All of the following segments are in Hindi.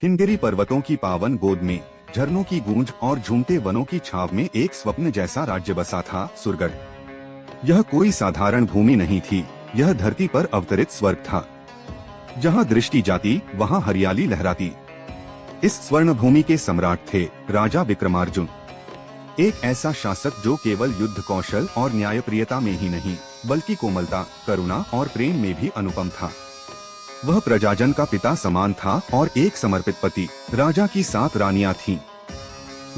हिमगिरी पर्वतों की पावन गोद में झरनों की गूंज और झूमते वनों की छाव में एक स्वप्न जैसा राज्य बसा था सुरगढ़। यह कोई साधारण भूमि नहीं थी, यह धरती पर अवतरित स्वर्ग था। जहाँ दृष्टि जाती वहाँ हरियाली लहराती। इस स्वर्ण भूमि के सम्राट थे राजा विक्रमार्जुन, एक ऐसा शासक जो केवल युद्ध कौशल और न्यायप्रियता में ही नहीं बल्कि कोमलता, करुणा और प्रेम में भी अनुपम था। वह प्रजाजन का पिता समान था और एक समर्पित पति। राजा की 7 रानियां थीं।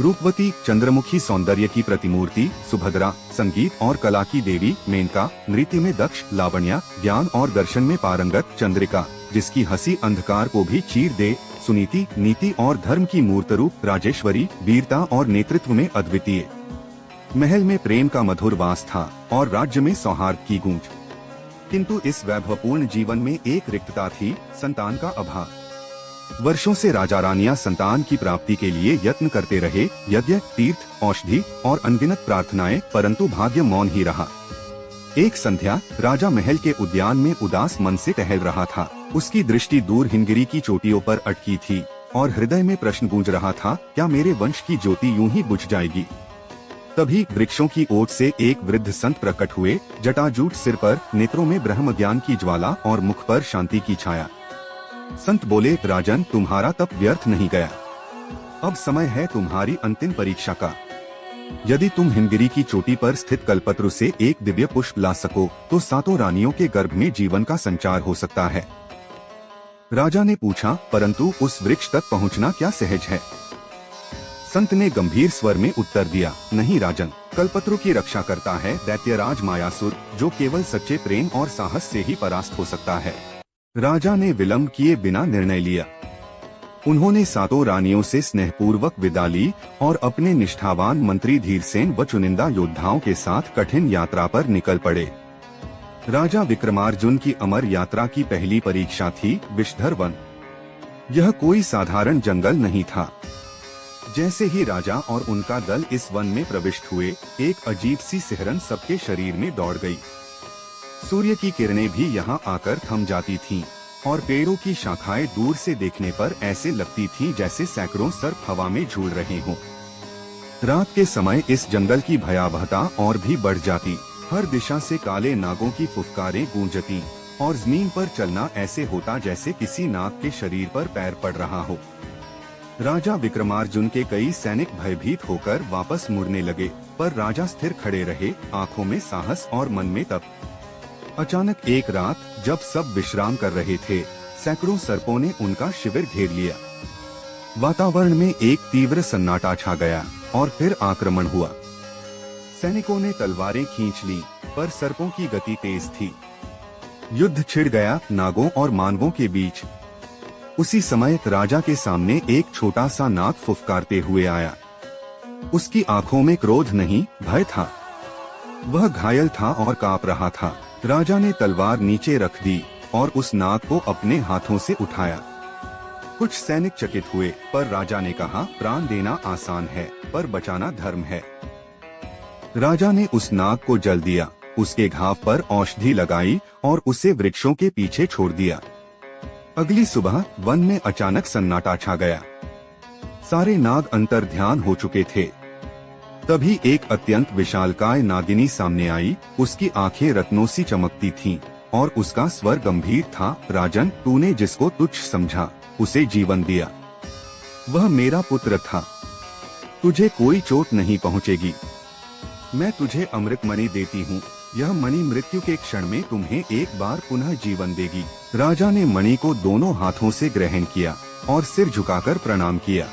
रूपवती, चंद्रमुखी सौंदर्य की प्रतिमूर्ति सुभद्रा, संगीत और कला की देवी मेनका, नृत्य में दक्ष लावण्या, ज्ञान और दर्शन में पारंगत चंद्रिका, जिसकी हंसी अंधकार को भी चीर दे सुनीति, नीति और धर्म की मूर्त रूप राजेश्वरी, वीरता और नेतृत्व में अद्वितीय। महल में प्रेम का मधुर वास था और राज्य में सौहार्द की गूंज। किंतु इस वैभवपूर्ण जीवन में एक रिक्तता थी, संतान का अभाव। वर्षों से राजा रानियां संतान की प्राप्ति के लिए यत्न करते रहे, यज्ञ, तीर्थ, औषधि और अनगिनत प्रार्थनाएं, परंतु भाग्य मौन ही रहा। एक संध्या राजा महल के उद्यान में उदास मन से टहल रहा था। उसकी दृष्टि दूर हिमगिरी की चोटियों पर अटकी थी और हृदय में प्रश्न गूंज रहा था, क्या मेरे वंश की ज्योति यूं ही बुझ जाएगी? तभी वृक्षों की ओट से एक वृद्ध संत प्रकट हुए, जटाजूट सिर पर, नेत्रों में ब्रह्म ज्ञान की ज्वाला और मुख पर शांति की छाया। संत बोले, राजन, तुम्हारा तप व्यर्थ नहीं गया। अब समय है तुम्हारी अंतिम परीक्षा का। यदि तुम हिमगिरी की चोटी पर स्थित कल्पत्रु से एक दिव्य पुष्प ला सको तो 7 रानियों के गर्भ में जीवन का संचार हो सकता है। राजा ने पूछा, परंतु उस वृक्ष तक पहुंचना क्या सहज है? संत ने गंभीर स्वर में उत्तर दिया, नहीं राजन, कल्पत्रु की रक्षा करता है दैत्यराज मायासुर, जो केवल सच्चे प्रेम और साहस से ही परास्त हो सकता है। राजा ने विलंब किए बिना निर्णय लिया। उन्होंने 7 रानियों से स्नेहपूर्वक विदा ली और अपने निष्ठावान मंत्री धीरसेन व चुनिंदा योद्धाओं के साथ कठिन यात्रा पर निकल पड़े। राजा विक्रमार्जुन की अमर यात्रा की पहली परीक्षा थी विषधर वन। यह कोई साधारण जंगल नहीं था। जैसे ही राजा और उनका दल इस वन में प्रविष्ट हुए, एक अजीब सी सिहरन सबके शरीर में दौड़ गई। सूर्य की किरणें भी यहाँ आकर थम जाती थीं और पेड़ों की शाखाएं दूर से देखने पर ऐसे लगती थीं जैसे सैकड़ों सर्प हवा में झूल रहे हों। रात के समय इस जंगल की भयावहता और भी बढ़ जाती। हर दिशा से काले नागों की फुफकारें गूंजती और जमीन पर चलना ऐसे होता जैसे किसी नाग के शरीर पर पैर पड़ रहा हो। राजा विक्रमार्जुन के कई सैनिक भयभीत होकर वापस मुड़ने लगे, पर राजा स्थिर खड़े रहे, आंखों में साहस और मन में तप। अचानक एक रात जब सब विश्राम कर रहे थे, सैकड़ों सर्पों ने उनका शिविर घेर लिया। वातावरण में एक तीव्र सन्नाटा छा गया और फिर आक्रमण हुआ। सैनिकों ने तलवारें खींच ली, पर सर्पों की गति तेज थी। युद्ध छिड़ गया नागों और मानवों के बीच। उसी समय राजा के सामने एक छोटा सा नाग फुफकारते हुए आया। उसकी आंखों में क्रोध नहीं, भय था। वह घायल था और कांप रहा था। राजा ने तलवार नीचे रख दी और उस नाग को अपने हाथों से उठाया। कुछ सैनिक चकित हुए, पर राजा ने कहा, प्राण देना आसान है, पर बचाना धर्म है। राजा ने उस नाग को जल दिया, उसके घाव पर औषधि लगाई और उसे वृक्षों के पीछे छोड़ दिया। अगली सुबह वन में अचानक सन्नाटा छा गया। सारे नाग अंतर्ध्यान हो चुके थे। तभी एक अत्यंत विशालकाय नागिनी सामने आई। उसकी आंखें रत्नों सी चमकती थीं और उसका स्वर गंभीर था, राजन, तूने जिसको तुच्छ समझा उसे जीवन दिया। वह मेरा पुत्र था। तुझे कोई चोट नहीं पहुंचेगी। मैं तुझे अमृत मणि देती हूँ। यह मणि मृत्यु के क्षण में तुम्हें एक बार पुनः जीवन देगी। राजा ने मणि को दोनों हाथों से ग्रहण किया और सिर झुकाकर प्रणाम किया।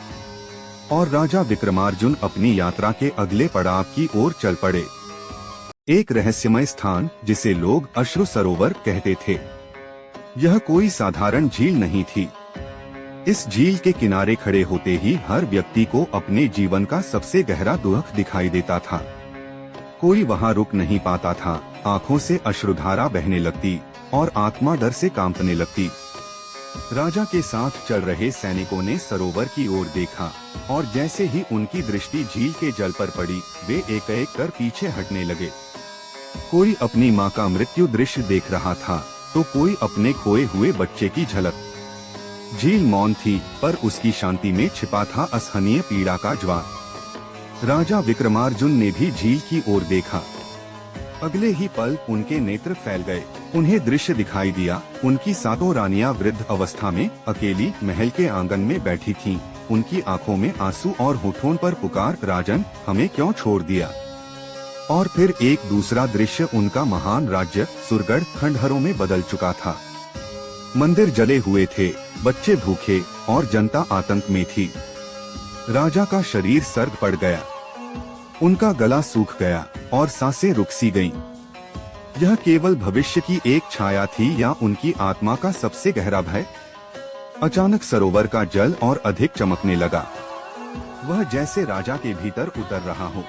और राजा विक्रमार्जुन अपनी यात्रा के अगले पड़ाव की ओर चल पड़े। एक रहस्यमय स्थान जिसे लोग अश्रु सरोवर कहते थे। यह कोई साधारण झील नहीं थी। इस झील के किनारे खड़े होते ही हर व्यक्ति को अपने जीवन का सबसे गहरा दुख दिखाई देता था। कोई वहाँ रुक नहीं पाता था। आंखों से अश्रुधारा बहने लगती और आत्मा डर से कांपने लगती। राजा के साथ चल रहे सैनिकों ने सरोवर की ओर देखा और जैसे ही उनकी दृष्टि झील के जल पर पड़ी, वे एक एक कर पीछे हटने लगे। कोई अपनी माँ का मृत्यु दृश्य देख रहा था तो कोई अपने खोए हुए बच्चे की झलक। झील मौन थी, पर उसकी शांति में छिपा था असहनीय पीड़ा का ज्वार। राजा विक्रमार्जुन ने भी झील की ओर देखा। अगले ही पल उनके नेत्र फैल गए। उन्हें दृश्य दिखाई दिया। उनकी सातों रानियां वृद्ध अवस्था में अकेली महल के आंगन में बैठी थीं। उनकी आंखों में आंसू और होठों पर पुकार, राजन हमें क्यों छोड़ दिया। और फिर एक दूसरा दृश्य, उनका महान राज्य सुरगढ़ खंडहरों में बदल चुका था। मंदिर जले हुए थे, बच्चे भूखे और जनता आतंक में थी। राजा का शरीर सर्द पड़ गया, उनका गला सूख गया और सांसें रुक सी गईं। यह केवल भविष्य की एक छाया थी या उनकी आत्मा का सबसे गहरा भय। अचानक सरोवर का जल और अधिक चमकने लगा, वह जैसे राजा के भीतर उतर रहा हो।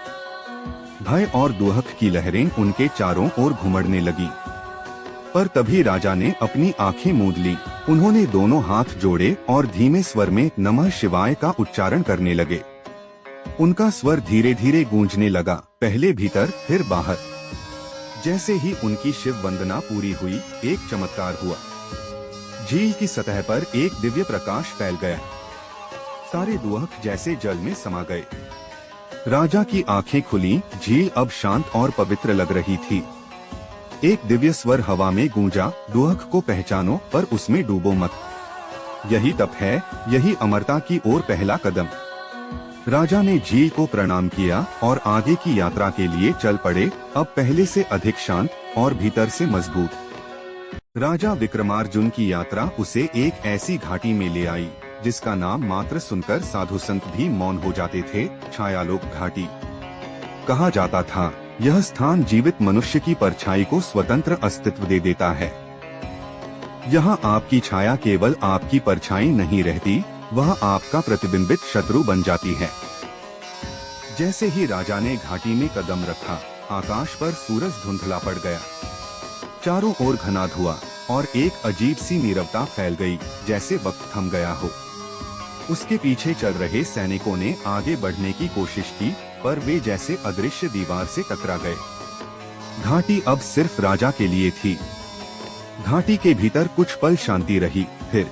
भय और दुहक की लहरें उनके चारों ओर घुमड़ने लगी। पर तभी राजा ने अपनी आंखें मूंद ली। उन्होंने दोनों हाथ जोड़े और धीमे स्वर में नमः शिवाय का उच्चारण करने लगे। उनका स्वर धीरे धीरे गूंजने लगा, पहले भीतर फिर बाहर। जैसे ही उनकी शिव वंदना पूरी हुई, एक चमत्कार हुआ। झील की सतह पर एक दिव्य प्रकाश फैल गया। सारे दुहक जैसे जल में समा गए। राजा की आंखें खुली। झील अब शांत और पवित्र लग रही थी। एक दिव्य स्वर हवा में गूंजा, दुहक को पहचानो पर उसमें डूबो मत। यही तप है, यही अमरता की ओर पहला कदम। राजा ने झील को प्रणाम किया और आगे की यात्रा के लिए चल पड़े, अब पहले से अधिक शांत और भीतर से मजबूत। राजा विक्रमार्जुन की यात्रा उसे एक ऐसी घाटी में ले आई जिसका नाम मात्र सुनकर साधु संत भी मौन हो जाते थे, छायालोक घाटी। कहा जाता था यह स्थान जीवित मनुष्य की परछाई को स्वतंत्र अस्तित्व दे देता है। यहाँ आपकी छाया केवल आपकी परछाई नहीं रहती, वह आपका प्रतिबिंबित शत्रु बन जाती है। जैसे ही राजा ने घाटी में कदम रखा, आकाश पर सूरज धुंधला पड़ गया। चारों ओर घना धुआं और एक अजीब सी नीरवता फैल गई, जैसे वक्त थम गया हो। उसके पीछे चल रहे सैनिकों ने आगे बढ़ने की कोशिश की, पर वे जैसे अदृश्य दीवार से टकरा गए। घाटी अब सिर्फ राजा के लिए थी। घाटी के भीतर कुछ पल शांति रही, फिर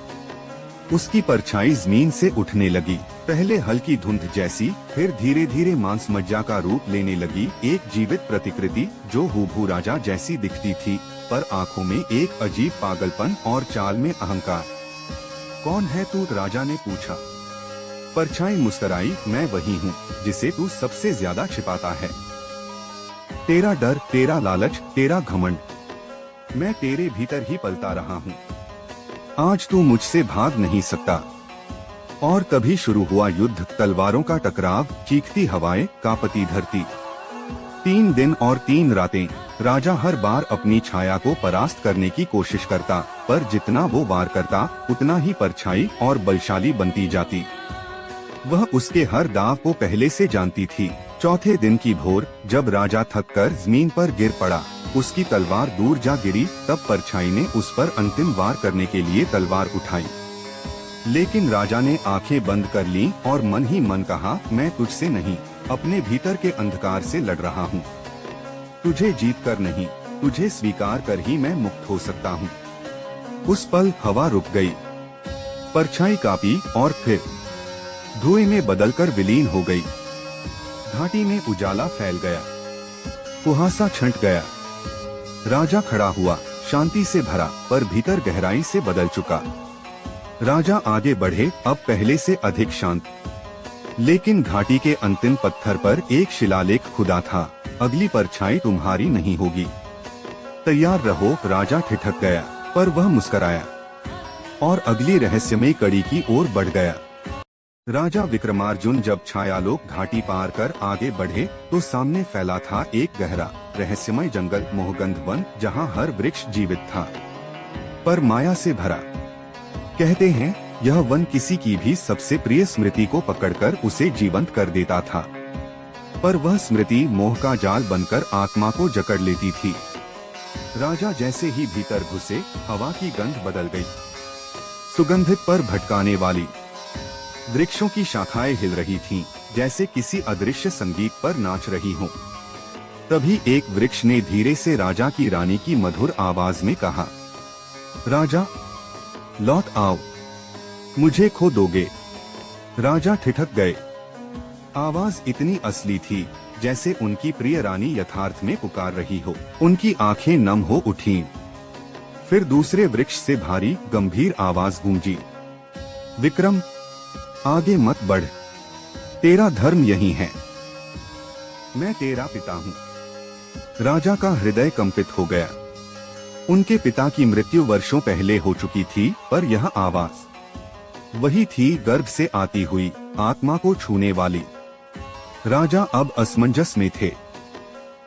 उसकी परछाई जमीन से उठने लगी। पहले हल्की धुंध जैसी, फिर धीरे धीरे मांस मज्जा का रूप लेने लगी। एक जीवित प्रतिकृति जो हूबहू राजा जैसी दिखती थी, पर आंखों में एक अजीब पागलपन और चाल में अहंकार। कौन है तू? राजा ने पूछा। परछाई मुस्कुराई, मैं वही हूँ जिसे तू सबसे ज्यादा छिपाता है। तेरा डर, तेरा लालच, तेरा घमंड, मैं तेरे भीतर ही पलता रहा हूँ। आज तू मुझसे भाग नहीं सकता। और तभी शुरू हुआ युद्ध, तलवारों का टकराव, चीखती हवाएं, कांपती धरती। 3 दिन और 3 रातें। राजा हर बार अपनी छाया को परास्त करने की कोशिश करता, पर जितना वो वार करता, उतना ही परछाई और बलशाली बनती जाती। वह उसके हर दाव को पहले से जानती थी। चौथे दिन की भोर, जब राजा थककर जमीन पर गिर पड़ा, उसकी तलवार दूर जा गिरी, तब परछाई ने उस पर अंतिम वार करने के लिए तलवार उठाई। लेकिन राजा ने आंखें बंद कर लीं और मन ही मन कहा, मैं तुझसे नहीं, अपने भीतर के अंधकार से लड़ रहा हूँ। तुझे जीत कर नहीं, तुझे स्वीकार कर ही मैं मुक्त हो सकता हूँ। उस पल हवा रुक गई, परछाई कांपी और फिर धुएं में बदलकर विलीन हो गई। घाटी में उजाला फैल गया, कुहासा छंट गया। राजा खड़ा हुआ, शांति से भरा, पर भीतर गहराई से बदल चुका। राजा आगे बढ़े, अब पहले से अधिक शांत। लेकिन घाटी के अंतिम पत्थर पर एक शिलालेख खुदा था, अगली परछाई तुम्हारी नहीं होगी, तैयार रहो। राजा ठिठक गया, पर वह मुस्कुराया और अगली रहस्यमय कड़ी की ओर बढ़ गया। राजा विक्रमार्जुन जब छायालोक घाटी पार कर आगे बढ़े, तो सामने फैला था एक गहरा रहस्यमय जंगल, मोहगंध वन, जहाँ हर वृक्ष जीवित था, पर माया से भरा। कहते हैं यह वन किसी की भी सबसे प्रिय स्मृति को पकड़कर उसे जीवंत कर देता था, पर वह स्मृति मोह का जाल बनकर आत्मा को जकड़ लेती थी। राजा जैसे ही भीतर घुसे, हवा की गंध बदल गई, सुगंधित पर भटकाने वाली। वृक्षों की शाखाएं हिल रही थीं, जैसे किसी अदृश्य संगीत पर नाच रही हों। तभी एक वृक्ष ने धीरे से राजा की रानी की मधुर आवाज में कहा, राजा लौट आओ। मुझे खो दोगे? राजा ठिठक गए। आवाज इतनी असली थी जैसे उनकी प्रिय रानी यथार्थ में पुकार रही हो। उनकी आंखें नम हो उठीं। फिर दूसरे वृक्ष से भारी गंभीर आवाज गूंजी, विक्रम, आगे मत बढ़, तेरा धर्म यही है, मैं तेरा पिता हूँ। राजा का हृदय कंपित हो गया। उनके पिता की मृत्यु वर्षों पहले हो चुकी थी, पर यह आवाज वही थी, गर्भ से आती हुई, आत्मा को छूने वाली। राजा अब असमंजस में थे।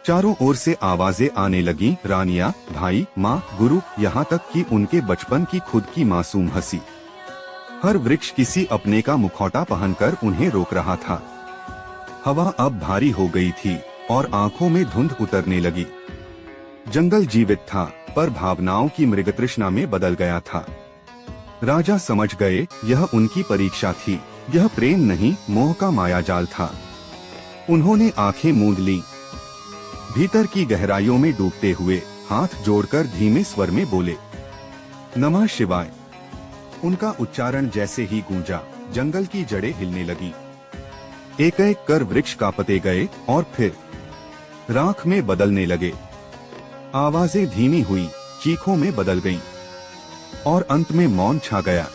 चारों ओर से आवाजें आने लगी, रानियां, भाई, माँ, गुरु, यहाँ तक कि उनके बचपन की खुद की मासूम हंसी। हर वृक्ष किसी अपने का मुखौटा पहनकर उन्हें रोक रहा था। हवा अब भारी हो गई थी और आंखों में धुंध उतरने लगी। जंगल जीवित था, पर भावनाओं की मृगतृष्णा में बदल गया था। राजा समझ गए, यह उनकी परीक्षा थी। यह प्रेम नहीं, मोह का मायाजाल था। उन्होंने आंखें मूंद ली। भीतर की गहराइयों में डूबते हुए हाथ जोड़कर धीमे स्वर में बोले, नमः शिवाय। उनका उच्चारण जैसे ही गूंजा, जंगल की जड़ें हिलने लगी। एक एक कर वृक्ष कांपते गए और फिर राख में बदलने लगे। आवाजें धीमी हुई, चीखों में बदल गईं और अंत में मौन छा गया।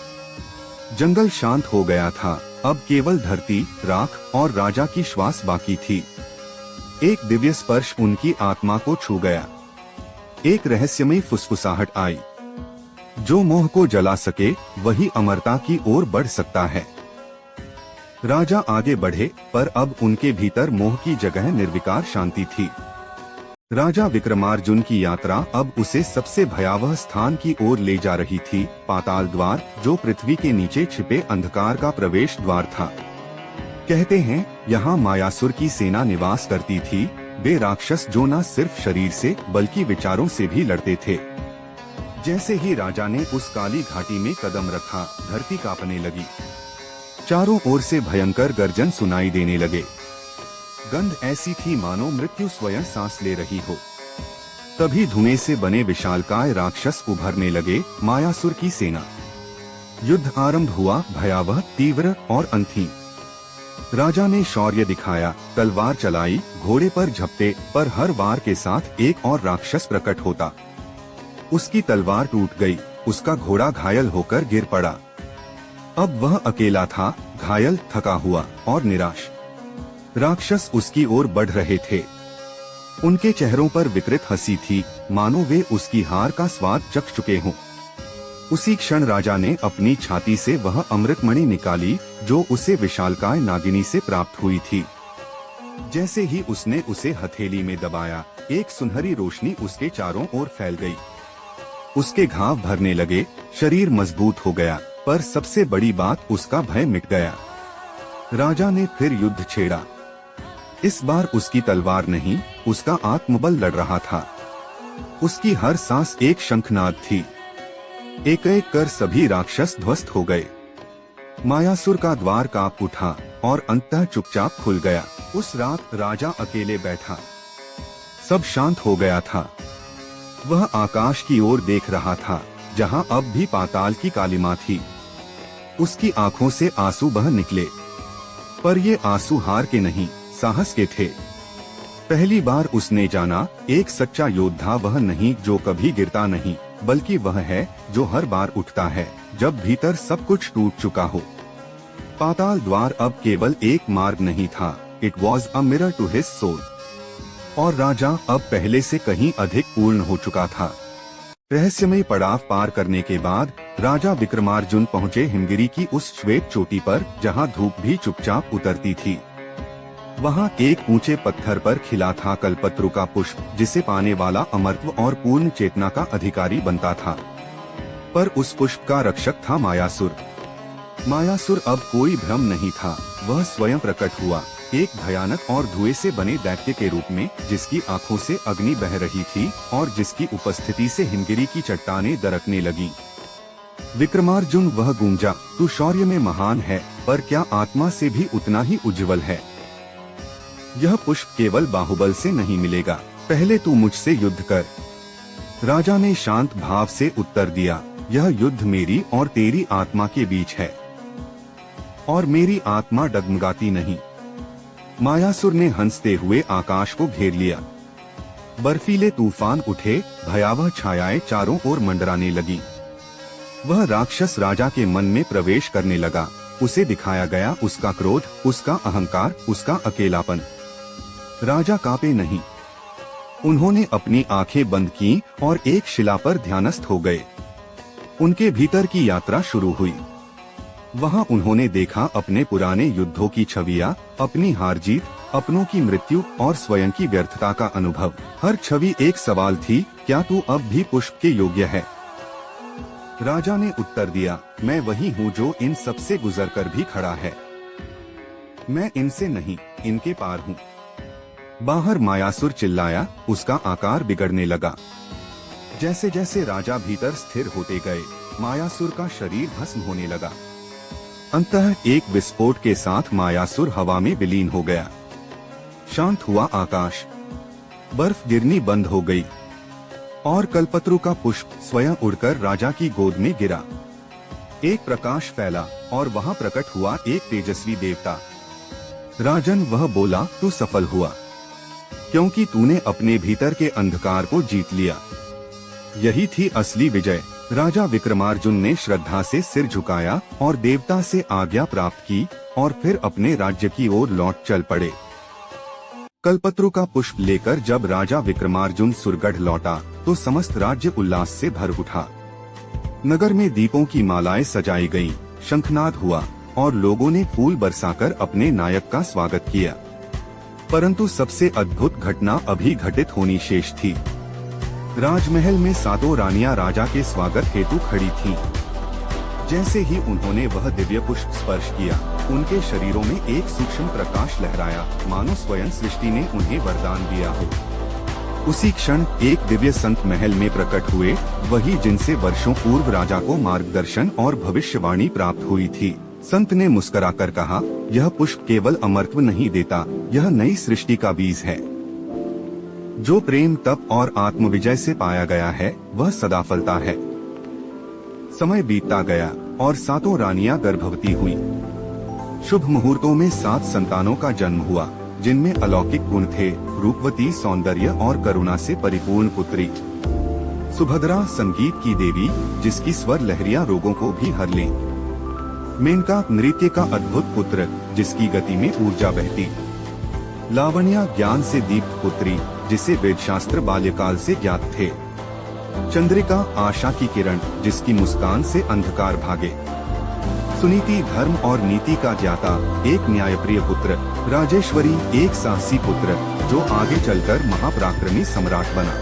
जंगल शांत हो गया था। अब केवल धरती, राख और राजा की श्वास बाकी थी। एक दिव्य स्पर्श उनकी आत्मा को छू गया। एक रहस्यमयी फुसफुसाहट आई, जो मोह को जला सके वही अमरता की ओर बढ़ सकता है। राजा आगे बढ़े, पर अब उनके भीतर मोह की जगह निर्विकार शांति थी। राजा विक्रमार्जुन की यात्रा अब उसे सबसे भयावह स्थान की ओर ले जा रही थी, पाताल द्वार, जो पृथ्वी के नीचे छिपे अंधकार का प्रवेश द्वार था। कहते हैं, यहाँ मायासुर की सेना निवास करती थी। वे राक्षस जो न सिर्फ शरीर से बल्कि विचारों से भी लड़ते थे। जैसे ही राजा ने उस काली घाटी में कदम रखा, धरती कांपने लगी। चारों ओर से भयंकर गर्जन सुनाई देने लगे। गंध ऐसी थी मानो मृत्यु स्वयं सांस ले रही हो। तभी धुएं से बने विशालकाय राक्षस उभरने लगे, मायासुर की सेना। युद्ध आरंभ हुआ, भयावह, तीव्र और अंतहीन। राजा ने शौर्य दिखाया, तलवार चलाई, घोड़े पर झपटे, पर हर वार के साथ एक और राक्षस प्रकट होता। उसकी तलवार टूट गई, उसका घोड़ा घायल होकर गिर पड़ा। अब वह अकेला था, घायल, थका हुआ और निराश। राक्षस उसकी ओर बढ़ रहे थे। उनके चेहरों पर विकृत हंसी थी, मानो वे उसकी हार का स्वाद चख चुके हों। उसी क्षण राजा ने अपनी छाती से वह अमृतमणि निकाली, जो उसे विशालकाय नागिनी से प्राप्त हुई थी। जैसे ही उसने उसे हथेली में दबाया, एक सुनहरी रोशनी उसके चारों ओर फैल गई। उसके घाव भरने लगे, शरीर मजबूत हो गया, पर सबसे बड़ी बात, उसका भय मिट गया। राजा ने फिर युद्ध छेड़ा। इस बार उसकी तलवार नहीं, उसका आत्मबल लड़ रहा था। उसकी हर सांस एक शंखनाद थी। एक एक कर सभी राक्षस ध्वस्त हो गए। मायासुर का द्वार कांप उठा और अंततः चुपचाप खुल गया। उस रात राजा अकेले बैठा। सब शांत हो गया था। वह आकाश की ओर देख रहा था, जहां अब भी पाताल की कालिमा थी। उसकी आंखों से आंसू बह निकले, पर ये आंसू हार के नहीं, साहस के थे। पहली बार उसने जाना, एक सच्चा योद्धा वह नहीं जो कभी गिरता नहीं, बल्कि वह है जो हर बार उठता है जब भीतर सब कुछ टूट चुका हो। पाताल द्वार अब केवल एक मार्ग नहीं था, it was a mirror to his soul. और राजा अब पहले से कहीं अधिक पूर्ण हो चुका था। रहस्यमय पड़ाव पार करने के बाद राजा विक्रमार्जुन पहुँचे हिमगिरी की उस श्वेत चोटी पर, जहाँ धूप भी चुपचाप उतरती थी। वहाँ एक ऊंचे पत्थर पर खिला था कल्पत्रु का पुष्प, जिसे पाने वाला अमरत्व और पूर्ण चेतना का अधिकारी बनता था। पर उस पुष्प का रक्षक था मायासुर। मायासुर अब कोई भ्रम नहीं था, वह स्वयं प्रकट हुआ, एक भयानक और धुएं से बने दैत्य के रूप में, जिसकी आंखों से अग्नि बह रही थी और जिसकी उपस्थिति से हिमगिरी की चट्टानें दरकने लगी। विक्रमार्जुन, वह गूंजा, तू शौर्य में महान है, पर क्या आत्मा से भी उतना ही उज्जवल है? यह पुष्प केवल बाहुबल से नहीं मिलेगा, पहले तू मुझसे युद्ध कर। राजा ने शांत भाव से उत्तर दिया, यह युद्ध मेरी और तेरी आत्मा के बीच है। और मेरी आत्मा डगमगाती नहीं। मायासुर ने हंसते हुए आकाश को घेर लिया। बर्फीले तूफान उठे, भयावह छायाएं चारों ओर मंडराने लगी। वह राक्षस राजा के मन में प्रवेश करने लगा। उसे दिखाया गया उसका क्रोध, उसका अहंकार, उसका अकेलापन। राजा कांपे नहीं। उन्होंने अपनी आंखें बंद की और एक शिला पर ध्यानस्थ हो गए। उनके भीतर की यात्रा शुरू हुई। वहां उन्होंने देखा अपने पुराने युद्धों की छवियां, अपनी हार जीत, अपनों की मृत्यु और स्वयं की व्यर्थता का अनुभव। हर छवि एक सवाल थी, क्या तू अब भी पुष्प के योग्य है? राजा ने उत्तर दिया, मैं वही हूँ जो इन सब से गुजरकर भी खड़ा है। मैं इनसे नहीं, इनके पार हूँ। बाहर मायासुर चिल्लाया, उसका आकार बिगड़ने लगा। जैसे जैसे राजा भीतर स्थिर होते गए, मायासुर का शरीर भस्म होने लगा। अंततः एक विस्फोट के साथ मायासुर हवा में विलीन हो गया। शांत हुआ आकाश, बर्फ गिरनी बंद हो गई और कल्पतरु का पुष्प स्वयं उड़कर राजा की गोद में गिरा। एक प्रकाश फैला और वहां प्रकट हुआ एक तेजस्वी देवता। राजन, वह बोला, तू सफल हुआ, क्योंकि तूने अपने भीतर के अंधकार को जीत लिया। यही थी असली विजय। राजा विक्रमार्जुन ने श्रद्धा से सिर झुकाया और देवता से आज्ञा प्राप्त की और फिर अपने राज्य की ओर लौट चल पड़े। कल्पतरु का पुष्प लेकर जब राजा विक्रमार्जुन सुरगढ़ लौटा तो समस्त राज्य उल्लास से भर उठा। नगर में दीपों की मालाएं सजाई गईं, शंखनाद हुआ और लोगों ने फूल बरसाकर अपने नायक का स्वागत किया। परंतु सबसे अद्भुत घटना अभी घटित होनी शेष थी। राजमहल में सातों रानियां राजा के स्वागत हेतु खड़ी थीं। जैसे ही उन्होंने वह दिव्य पुष्प स्पर्श किया, उनके शरीरों में एक सूक्ष्म प्रकाश लहराया, मानो स्वयं सृष्टि ने उन्हें वरदान दिया हो। उसी क्षण एक दिव्य संत महल में प्रकट हुए, वही जिनसे वर्षों पूर्व राजा को मार्गदर्शन और भविष्यवाणी प्राप्त हुई थी। संत ने मुस्कुराकर कहा, यह पुष्प केवल अमरत्व नहीं देता, यह नई सृष्टि का बीज है। जो प्रेम, तप और आत्मविजय से पाया गया है, वह सदा फलता है। समय बीतता गया और सातों रानियां गर्भवती हुईं। शुभ मुहूर्तों में 7 संतानों का जन्म हुआ, जिनमें अलौकिक गुण थे, रूपवती, सौंदर्य और करुणा से परिपूर्ण पुत्री। सुभद्रा संगीत की देवी, जिसकी स्वर लहरियां रोगों को भी हर लें। मेनका नृत्य का अद्भुत पुत्र, जिसकी गति में ऊर्जा बहती। लावण्या ज्ञान से दीप्त पुत्री, जिसे वेदशास्त्र बाल्यकाल से ज्ञात थे। चंद्रिका आशा की किरण, जिसकी मुस्कान से अंधकार भागे। सुनीति धर्म और नीति का ज्ञाता, एक न्यायप्रिय पुत्र। राजेश्वरी एक साहसी पुत्र, जो आगे चलकर महापराक्रमी सम्राट बना।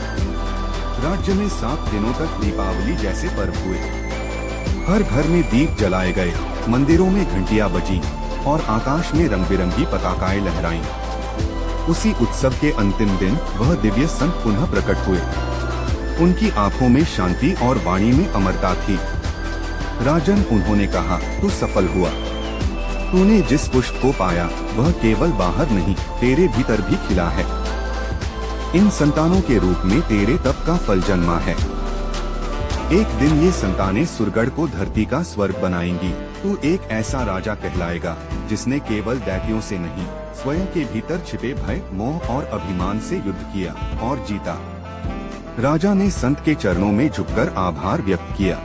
राज्य में 7 दिनों तक दीपावली जैसे पर्व हुए। हर घर में दीप जलाए गए, मंदिरों में घंटियां बजी और आकाश में रंग बिरंगी पताकाएं लहराईं। उसी उत्सव के अंतिम दिन वह दिव्य संत पुनः प्रकट हुए। उनकी आंखों में शांति और वाणी में अमरता थी। राजन, उन्होंने कहा, तू सफल हुआ। तूने जिस पुष्प को पाया, वह केवल बाहर नहीं, तेरे भीतर भी खिला है। इन संतानों के रूप में तेरे तप का फल जन्मा है। एक दिन ये संतानें सुरगढ़ को धरती का स्वर्ग बनाएंगी। तू एक ऐसा राजा कहलाएगा, जिसने केवल दैत्यों से नहीं, स्वयं के भीतर छिपे भय, मोह और अभिमान से युद्ध किया और जीता। राजा ने संत के चरणों में झुककर आभार व्यक्त किया।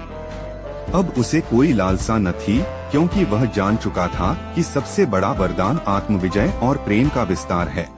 अब उसे कोई लालसा न थी, क्योंकि वह जान चुका था कि सबसे बड़ा वरदान आत्मविजय और प्रेम का विस्तार है।